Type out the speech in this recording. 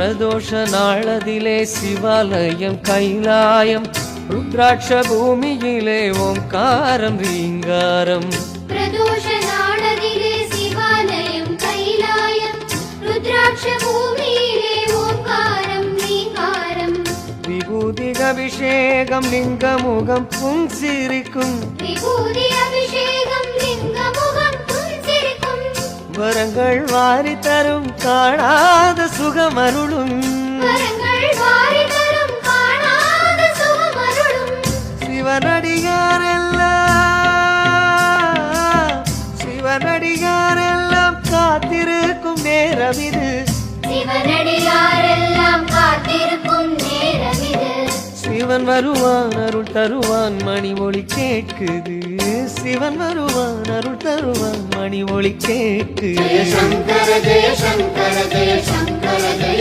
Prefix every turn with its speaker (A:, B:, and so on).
A: பிரதோஷ நாளதிலே சிவாலயம் கைலாயம் ருத்ராட்ச பூமியிலே ஓங்காரம் ரீங்காரம்.
B: பிரதோஷ நாளதிலே சிவாலயம் கைலாயம் ருத்ராட்ச பூமியிலே ஓங்காரம் ரீங்காரம்.
A: விபூதி அபிஷேகம் லிங்கமுகம் புன்சிரிக்கும்
B: விபூதி அபிஷேகம் லிங்கமுகம் புன்சிரிக்கும்.
A: வரங்கள் வாரி தரும் காணாத சுகமருளும்
B: வரங்கள் வாரி தரும் காணாத சுகமருளும்.
A: சிவனடியாரெல்லாம் காத்திருக்கும் நேரம் இது.
B: சிவனடியாரெல்லாம் காத்திருக்கும் நேரம் இது.
A: சிவன் வருவான் அருள் தருவான் மணி ஒலி கேட்குது. சிவன் வருவான் அருள் தருவான் மணி ஒலி கேட்குது.
B: ஜெய சங்கர ஜெய சங்கர ஜெய சங்கர ஜெய